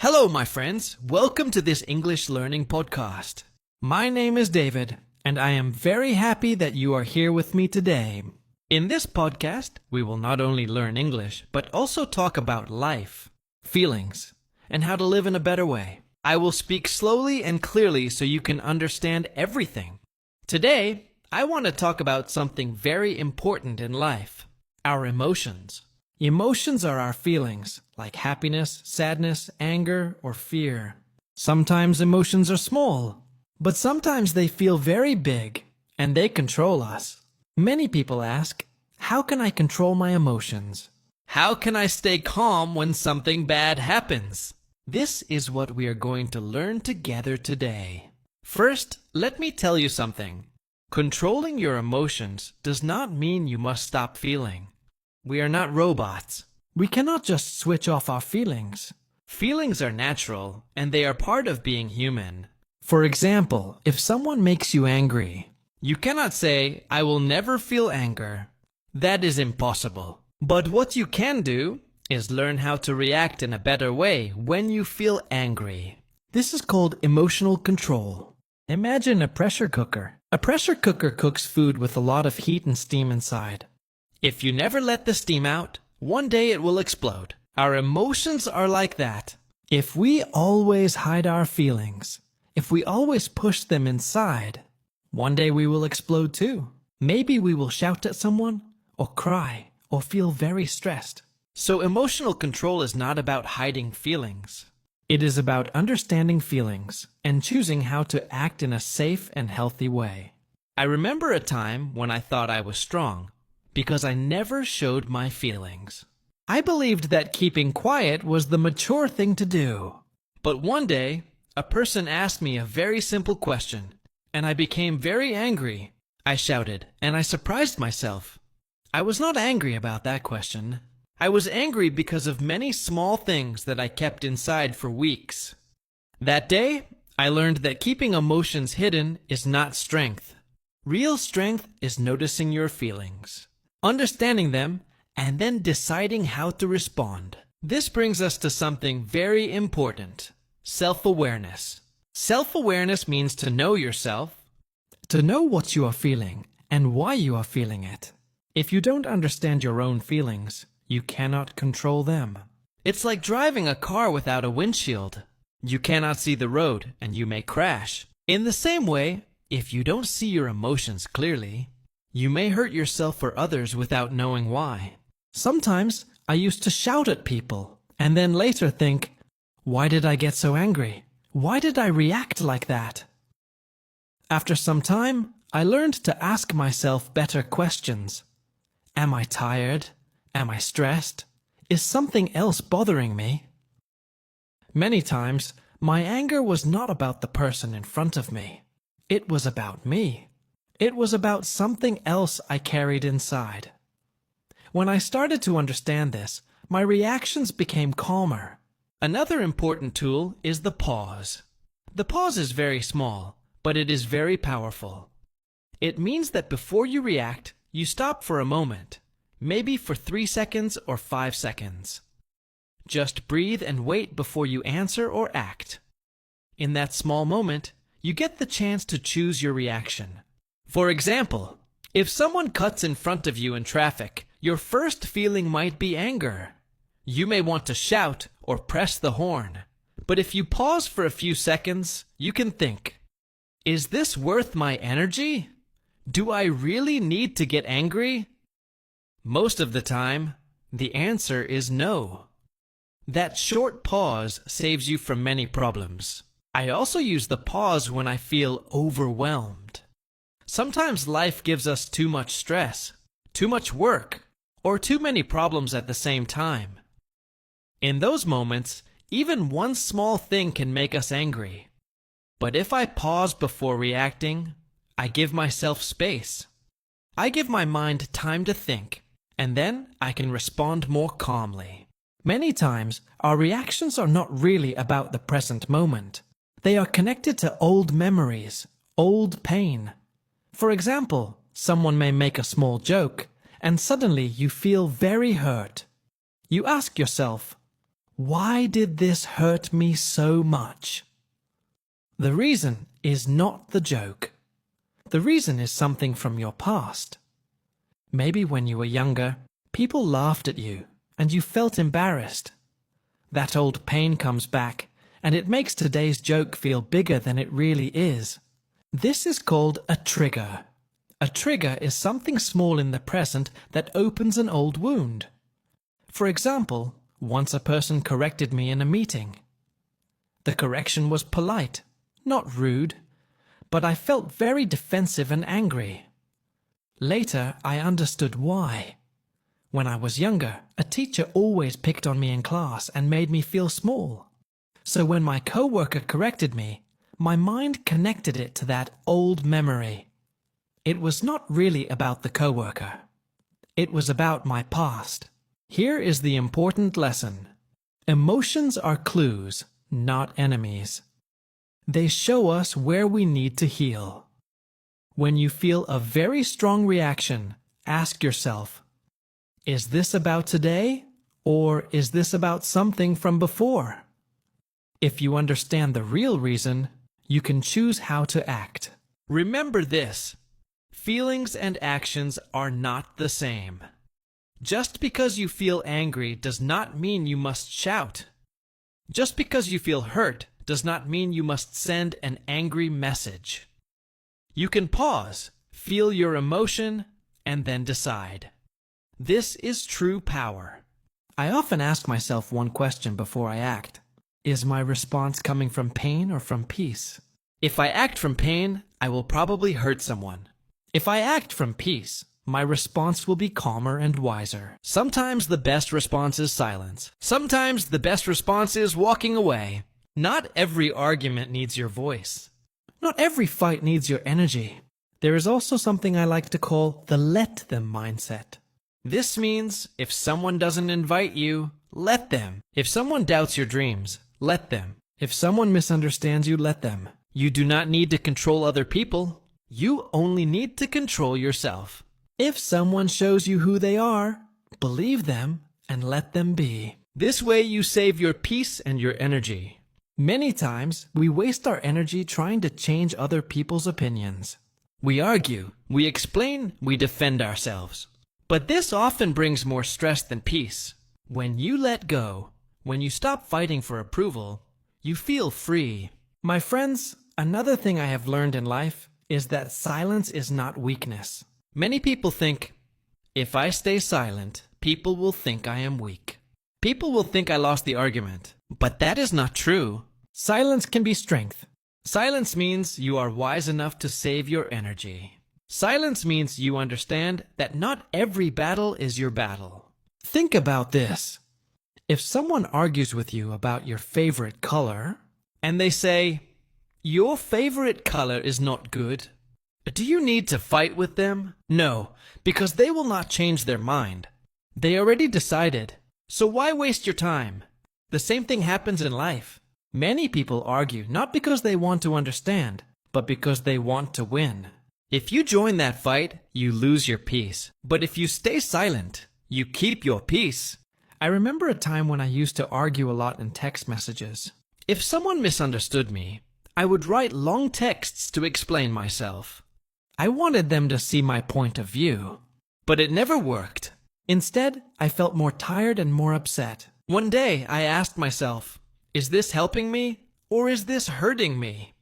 Hello, my friends. Welcome to this English learning podcast. My name is David, and I am very happy that you are here with me today. In this podcast, we will not only learn English, but also talk about life, feelings, and how to live in a better way. I will speak slowly and clearly so you can understand everything. Today, I want to talk about something very important in life, our emotions. Emotions are our feelings, like happiness, sadness, anger, or fear. Sometimes emotions are small, but sometimes they feel very big, and they control us. Many people ask, how can I control my emotions? How can I stay calm when something bad happens? This is what we are going to learn together today. First, let me tell you something. Controlling your emotions does not mean you must stop feeling. We are not robots. We cannot just switch off our feelings. Feelings are natural, and they are part of being human. For example, if someone makes you angry, you cannot say, I will never feel anger. That is impossible. But what you can do is learn how to react in a better way when you feel angry. This is called emotional control. Imagine a pressure cooker. A pressure cooker cooks food with a lot of heat and steam inside. If you never let the steam out, one day it will explode. Our emotions are like that. If we always hide our feelings, if we always push them inside, one day we will explode too. Maybe we will shout at someone, or cry, or feel very stressed. So emotional control is not about hiding feelings. It is about understanding feelings and choosing how to act in a safe and healthy way. I remember a time when I thought I was strong, because I never showed my feelings. I believed that keeping quiet was the mature thing to do. But one day, a person asked me a very simple question, and I became very angry. I shouted, and I surprised myself. I was not angry about that question. I was angry because of many small things that I kept inside for weeks. That day, I learned that keeping emotions hidden is not strength. Real strength is noticing your feelings, understanding them, and then deciding how to respond. This brings us to something very important: self-awareness. Self-awareness means to know yourself, to know what you are feeling and why you are feeling it. If you don't understand your own feelings, you cannot control them. It's like driving a car without a windshield. You cannot see the road and you may crash. In the same way, if you don't see your emotions clearly, you may hurt yourself or others without knowing why. Sometimes I used to shout at people and then later think, why did I get so angry? Why did I react like that? After some time, I learned to ask myself better questions. Am I tired? Am I stressed? Is something else bothering me? Many times, my anger was not about the person in front of me. It was about me. It was about something else I carried inside. When I started to understand this, my reactions became calmer. Another important tool is the pause. The pause is very small, but it is very powerful. It means that before you react, you stop for a moment, maybe for 3 seconds or 5 seconds. Just breathe and wait before you answer or act. In that small moment, you get the chance to choose your reaction. For example, if someone cuts in front of you in traffic, your first feeling might be anger. You may want to shout or press the horn. But if you pause for a few seconds, you can think, is this worth my energy? Do I really need to get angry? Most of the time, the answer is no. That short pause saves you from many problems. I also use the pause when I feel overwhelmed. Sometimes life gives us too much stress, too much work, or too many problems at the same time. In those moments, even one small thing can make us angry. But if I pause before reacting, I give myself space. I give my mind time to think, and then I can respond more calmly. Many times, our reactions are not really about the present moment. They are connected to old memories, old pain. For example, someone may make a small joke, and suddenly you feel very hurt. You ask yourself, Why did this hurt me so much? The reason is not the joke. The reason is something from your past. Maybe when you were younger, people laughed at you and you felt embarrassed. That old pain comes back and it makes today's joke feel bigger than it really is. This is called a trigger. A trigger is something small in the present that opens an old wound. For example, once a person corrected me in a meeting. The correction was polite, not rude, but I felt very defensive and angry. Later, I understood why. When I was younger, a teacher always picked on me in class and made me feel small. So when my coworker corrected me, my mind connected it to that old memory. It was not really about the coworker. It was about my past. Here is the important lesson. Emotions are clues, not enemies. They show us where we need to heal. When you feel a very strong reaction, ask yourself, is this about today, or is this about something from before? If you understand the real reason, you can choose how to act. Remember this, feelings and actions are not the same. Just because you feel angry does not mean you must shout. Just because you feel hurt does not mean you must send an angry message. You can pause, feel your emotion, and then decide. This is true power. I often ask myself one question before I act. Is my response coming from pain or from peace? If I act from pain, I will probably hurt someone. If I act from peace, my response will be calmer and wiser. Sometimes the best response is silence. Sometimes the best response is walking away. Not every argument needs your voice. Not every fight needs your energy. There is also something I like to call the let them mindset. This means if someone doesn't invite you, let them. If someone doubts your dreams, let them. If someone misunderstands you, let them. You do not need to control other people. You only need to control yourself. If someone shows you who they are, believe them and let them be. This way you save your peace and your energy. Many times, we waste our energy trying to change other people's opinions. We argue, we explain, we defend ourselves. But this often brings more stress than peace. When you let go, when you stop fighting for approval, you feel free. My friends, another thing I have learned in life is that silence is not weakness. Many people think, if I stay silent, people will think I am weak. People will think I lost the argument. But that is not true. Silence can be strength. Silence means you are wise enough to save your energy. Silence means you understand that not every battle is your battle. Think about this. If someone argues with you about your favorite color, and they say, your favorite color is not good, do you need to fight with them? No, because they will not change their mind. They already decided. So why waste your time? The same thing happens in life. Many people argue not because they want to understand, but because they want to win. If you join that fight, you lose your peace. But if you stay silent, you keep your peace. I remember a time when I used to argue a lot in text messages. If someone misunderstood me, I would write long texts to explain myself. I wanted them to see my point of view. But it never worked. Instead, I felt more tired and more upset. One day, I asked myself, is this helping me, or is this hurting me?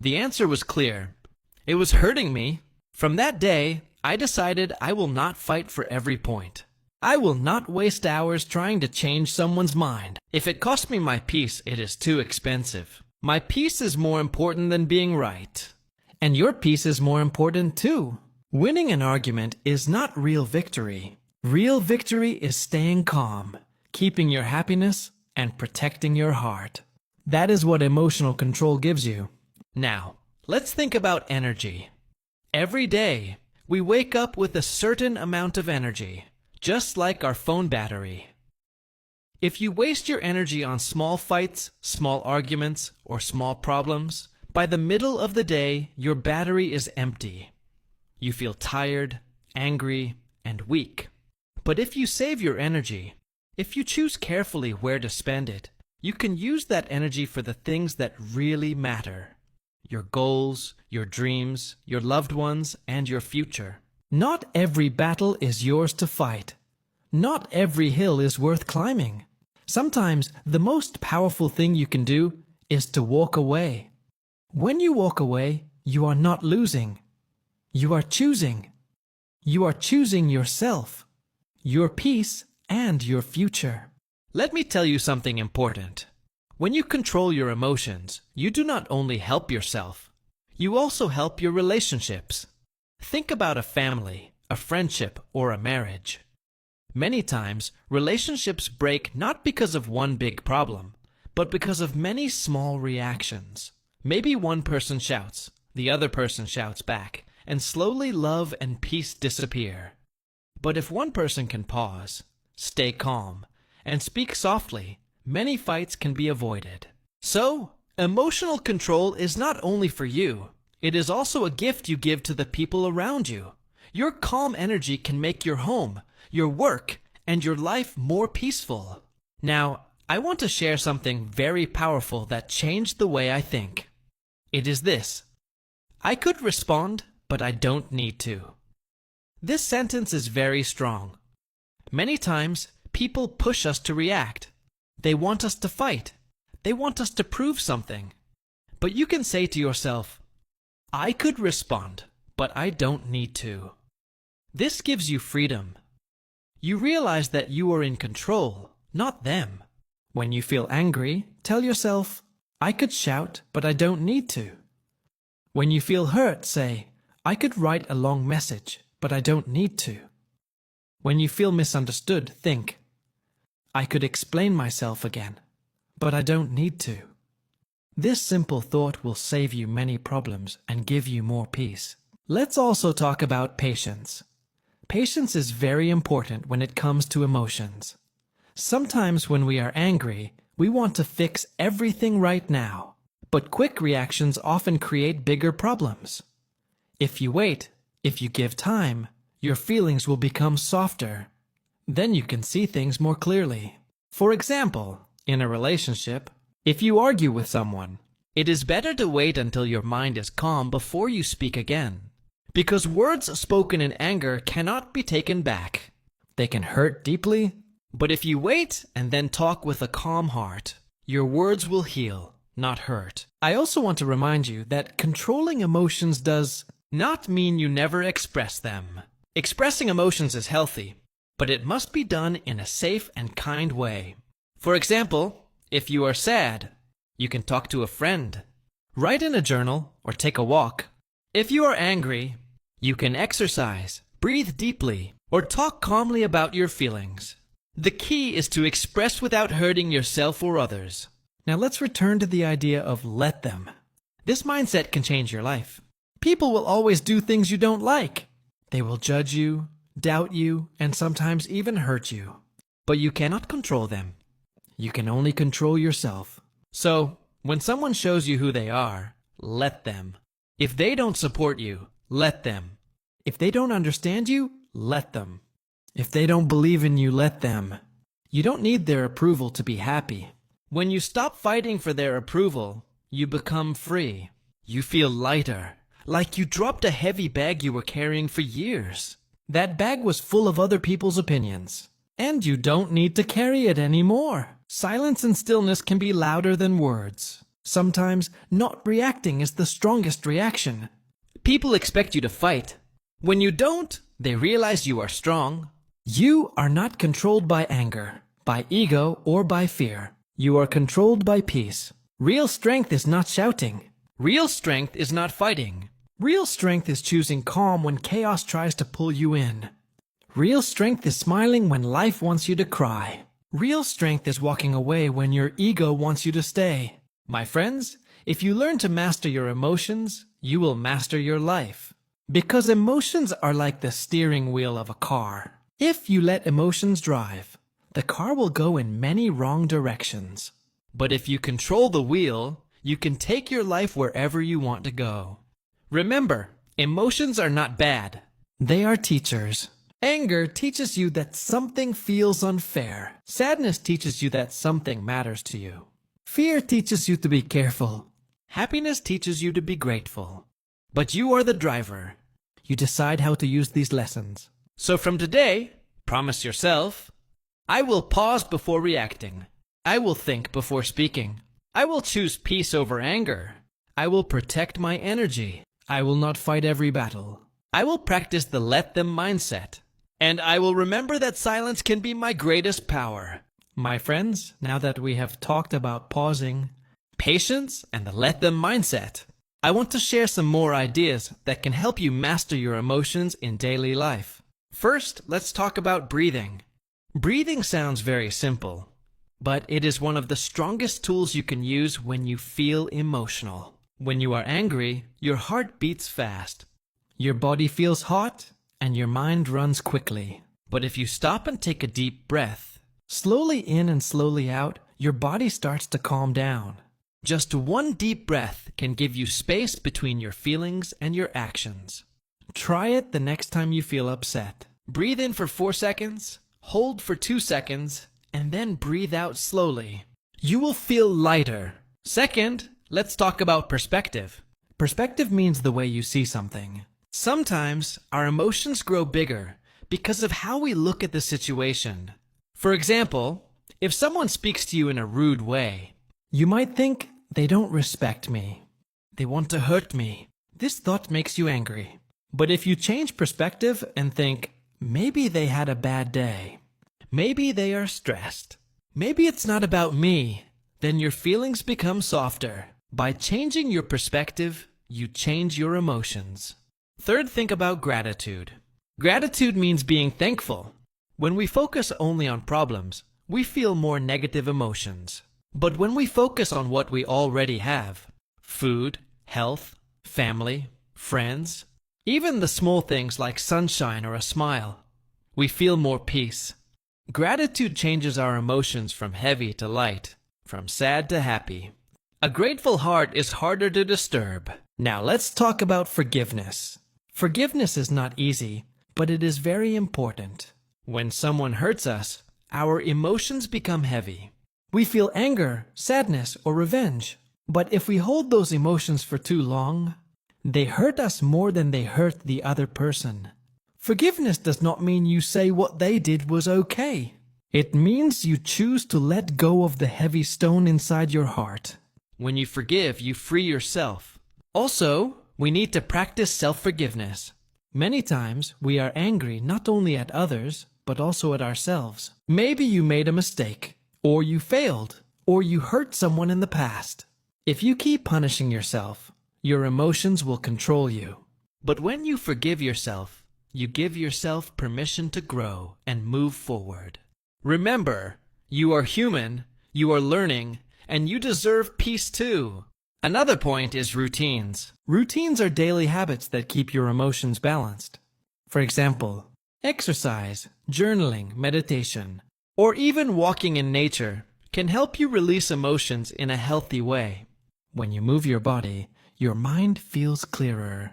The answer was clear. It was hurting me. From that day, I decided I will not fight for every point. I will not waste hours trying to change someone's mind. If it costs me my peace, it is too expensive. My peace is more important than being right. And your peace is more important too. Winning an argument is not real victory. Real victory is staying calm, keeping your happiness, and protecting your heart. That is what emotional control gives you. Now, let's think about energy. Every day, we wake up with a certain amount of energy, just like our phone battery. If you waste your energy on small fights, small arguments, or small problems, by the middle of the day, your battery is empty. You feel tired, angry, and weak. But if you save your energy, If you choose carefully where to spend it, you can use that energy for the things that really matter. Your goals, your dreams, your loved ones, and your future. Not every battle is yours to fight. Not every hill is worth climbing. Sometimes the most powerful thing you can do is to walk away. When you walk away, you are not losing. You are choosing. You are choosing yourself, your peace, and your future. Let me tell you something important. When you control your emotions, you do not only help yourself, you also help your relationships. Think about a family, a friendship, or a marriage. Many times, relationships break not because of one big problem, but because of many small reactions. Maybe one person shouts, the other person shouts back, and slowly love and peace disappear. But if one person can pause, stay calm, and speak softly, many fights can be avoided. So, emotional control is not only for you, it is also a gift you give to the people around you. Your calm energy can make your home, your work, and your life more peaceful. Now, I want to share something very powerful that changed the way I think. It is this: I could respond, but I don't need to. This sentence is very strong. Many times, people push us to react. They want us to fight. They want us to prove something. But you can say to yourself, I could respond, but I don't need to. This gives you freedom. You realize that you are in control, not them. When you feel angry, tell yourself, I could shout, but I don't need to. When you feel hurt, say, I could write a long message, but I don't need to. When you feel misunderstood, think, I could explain myself again, but I don't need to. This simple thought will save you many problems and give you more peace. Let's also talk about patience. Patience is very important when it comes to emotions. Sometimes when we are angry, we want to fix everything right now, but quick reactions often create bigger problems. If you wait, if you give time, your feelings will become softer. Then you can see things more clearly. For example, in a relationship, if you argue with someone, it is better to wait until your mind is calm before you speak again. Because words spoken in anger cannot be taken back. They can hurt deeply, but if you wait and then talk with a calm heart, your words will heal, not hurt. I also want to remind you that controlling emotions does not mean you never express them. Expressing emotions is healthy, but it must be done in a safe and kind way. For example, if you are sad, you can talk to a friend, write in a journal, or take a walk. If you are angry, you can exercise, breathe deeply, or talk calmly about your feelings. The key is to express without hurting yourself or others. Now let's return to the idea of let them. This mindset can change your life. People will always do things you don't like. They will judge you, doubt you, and sometimes even hurt you. But you cannot control them. You can only control yourself. So, when someone shows you who they are, let them. If they don't support you, let them. If they don't understand you, let them. If they don't believe in you, let them. You don't need their approval to be happy. When you stop fighting for their approval, you become free. You feel lighter, like you dropped a heavy bag you were carrying for years. That bag was full of other people's opinions. And you don't need to carry it anymore. Silence and stillness can be louder than words. Sometimes not reacting is the strongest reaction. People expect you to fight. When you don't, they realize you are strong. You are not controlled by anger, by ego, or by fear. You are controlled by peace. Real strength is not shouting. Real strength is not fighting. Real strength is choosing calm when chaos tries to pull you in. Real strength is smiling when life wants you to cry. Real strength is walking away when your ego wants you to stay. My friends, if you learn to master your emotions, you will master your life. Because emotions are like the steering wheel of a car. If you let emotions drive, the car will go in many wrong directions. But if you control the wheel, you can take your life wherever you want to go. Remember, emotions are not bad. They are teachers. Anger teaches you that something feels unfair. Sadness teaches you that something matters to you. Fear teaches you to be careful. Happiness teaches you to be grateful. But you are the driver. You decide how to use these lessons. So from today, promise yourself, I will pause before reacting. I will think before speaking. I will choose peace over anger. I will protect my energy. I will not fight every battle. I will practice the let them mindset. And I will remember that silence can be my greatest power. My friends, now that we have talked about pausing, patience, and the let them mindset, I want to share some more ideas that can help you master your emotions in daily life. First, let's talk about breathing. Breathing sounds very simple, but it is one of the strongest tools you can use when you feel emotional. When you are angry, your heart beats fast. Your body feels hot, and your mind runs quickly. But if you stop and take a deep breath, slowly in and slowly out, your body starts to calm down. Just one deep breath can give you space between your feelings and your actions. Try it the next time you feel upset. Breathe in for 4 seconds, hold for 2 seconds, and then breathe out slowly. You will feel lighter. Second, let's talk about perspective. Perspective means the way you see something. Sometimes our emotions grow bigger because of how we look at the situation. For example, if someone speaks to you in a rude way, you might think, they don't respect me. They want to hurt me. This thought makes you angry. But if you change perspective and think, maybe they had a bad day. Maybe they are stressed. Maybe it's not about me. Then your feelings become softer. By changing your perspective, you change your emotions. Third, think about gratitude. Gratitude means being thankful. When we focus only on problems, we feel more negative emotions. But when we focus on what we already have, food, health, family, friends, even the small things like sunshine or a smile, we feel more peace. Gratitude changes our emotions from heavy to light, from sad to happy. A grateful heart is harder to disturb. Now let's talk about forgiveness. Forgiveness is not easy, but it is very important. When someone hurts us, our emotions become heavy. We feel anger, sadness, or revenge. But if we hold those emotions for too long, they hurt us more than they hurt the other person. Forgiveness does not mean you say what they did was okay. It means you choose to let go of the heavy stone inside your heart. When you forgive, you free yourself. Also, we need to practice self-forgiveness. Many times, we are angry not only at others, but also at ourselves. Maybe you made a mistake, or you failed, or you hurt someone in the past. If you keep punishing yourself, your emotions will control you. But when you forgive yourself, you give yourself permission to grow and move forward. Remember, you are human, you are learning, and you deserve peace too. Another point is routines. Routines are daily habits that keep your emotions balanced. For example, exercise, journaling, meditation, or even walking in nature can help you release emotions in a healthy way. When you move your body, your mind feels clearer.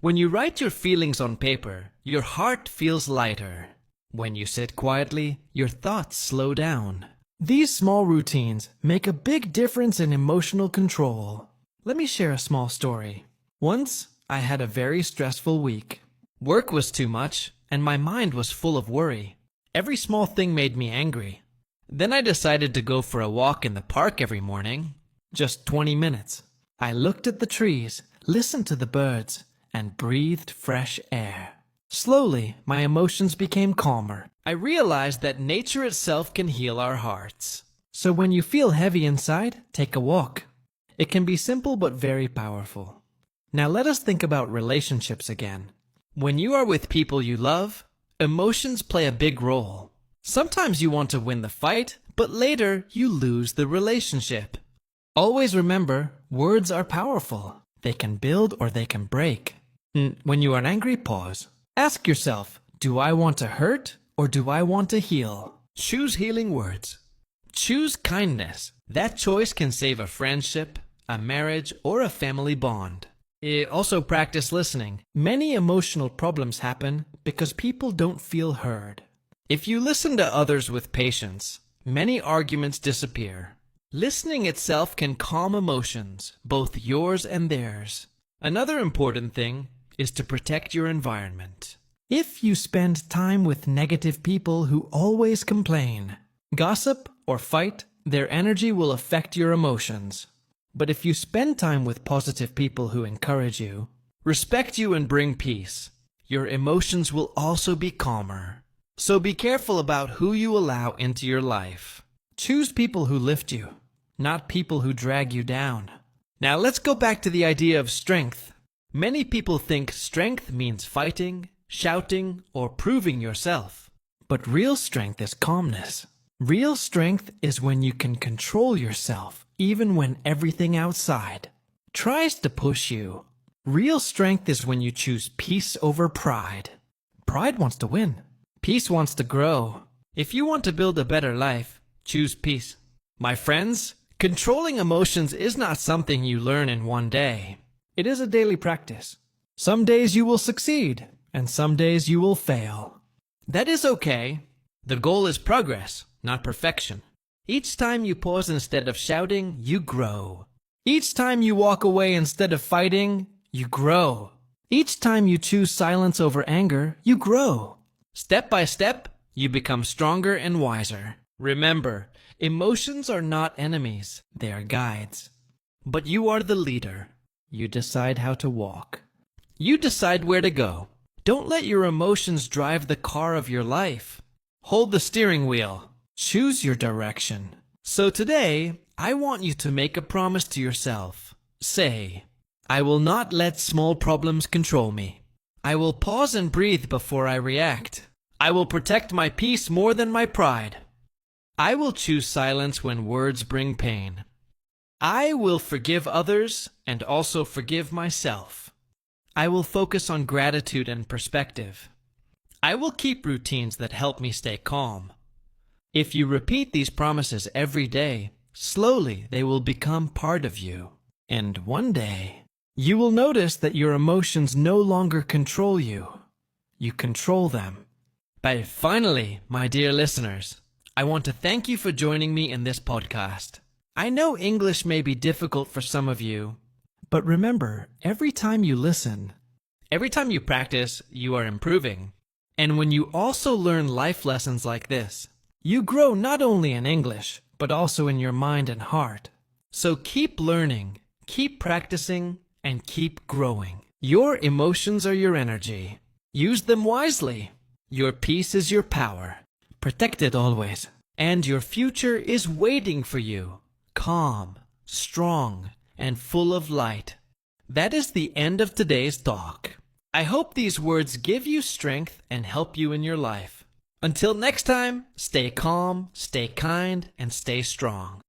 When you write your feelings on paper, your heart feels lighter. When you sit quietly, your thoughts slow down. These small routines make a big difference in emotional control. Let me share a small story. Once, I had a very stressful week. Work was too much, and my mind was full of worry. Every small thing made me angry. Then I decided to go for a walk in the park every morning. Just 20 minutes. I looked at the trees, listened to the birds, and breathed fresh air. Slowly, my emotions became calmer. I realized that nature itself can heal our hearts. So when you feel heavy inside, take a walk. It can be simple but very powerful. Now let us think about relationships again. When you are with people you love, emotions play a big role. Sometimes you want to win the fight, but later you lose the relationship. Always remember, words are powerful. They can build or they can break. When you are angry, pause. Ask yourself, do I want to hurt or do I want to heal? Choose healing words. Choose kindness. That choice can save a friendship, a marriage, or a family bond. Also practice listening. Many emotional problems happen because people don't feel heard. If you listen to others with patience, many arguments disappear. Listening itself can calm emotions, both yours and theirs. Another important thing is to protect your environment. If you spend time with negative people who always complain, gossip, or fight, their energy will affect your emotions. But if you spend time with positive people who encourage you, respect you, and bring peace, your emotions will also be calmer. So be careful about who you allow into your life. Choose people who lift you, not people who drag you down. Now let's go back to the idea of strength. Many people think strength means fighting, shouting, or proving yourself. But real strength is calmness. Real strength is when you can control yourself, even when everything outside tries to push you. Real strength is when you choose peace over pride. Pride wants to win. Peace wants to grow. If you want to build a better life, choose peace. My friends, controlling emotions is not something you learn in one day. It is a daily practice. Some days you will succeed, and some days you will fail. That is okay. The goal is progress, not perfection. Each time you pause instead of shouting, you grow. Each time you walk away instead of fighting, you grow. Each time you choose silence over anger, you grow. Step by step, you become stronger and wiser. Remember, emotions are not enemies, they are guides. But you are the leader. You decide how to walk. You decide where to go. Don't let your emotions drive the car of your life. Hold the steering wheel. Choose your direction. So today, I want you to make a promise to yourself. Say, I will not let small problems control me. I will pause and breathe before I react. I will protect my peace more than my pride. I will choose silence when words bring pain. I will forgive others and also forgive myself. I will focus on gratitude and perspective. I will keep routines that help me stay calm. If you repeat these promises every day, slowly they will become part of you. And one day, you will notice that your emotions no longer control you. You control them. But finally, my dear listeners, I want to thank you for joining me in this podcast. I know English may be difficult for some of you, but remember, every time you listen, every time you practice, you are improving. And when you also learn life lessons like this, you grow not only in English, but also in your mind and heart. So keep learning, keep practicing, and keep growing. Your emotions are your energy. Use them wisely. Your peace is your power. Protect it always. And your future is waiting for you. Calm, strong, and full of light. That is the end of today's talk. I hope these words give you strength and help you in your life. Until next time, stay calm, stay kind, and stay strong.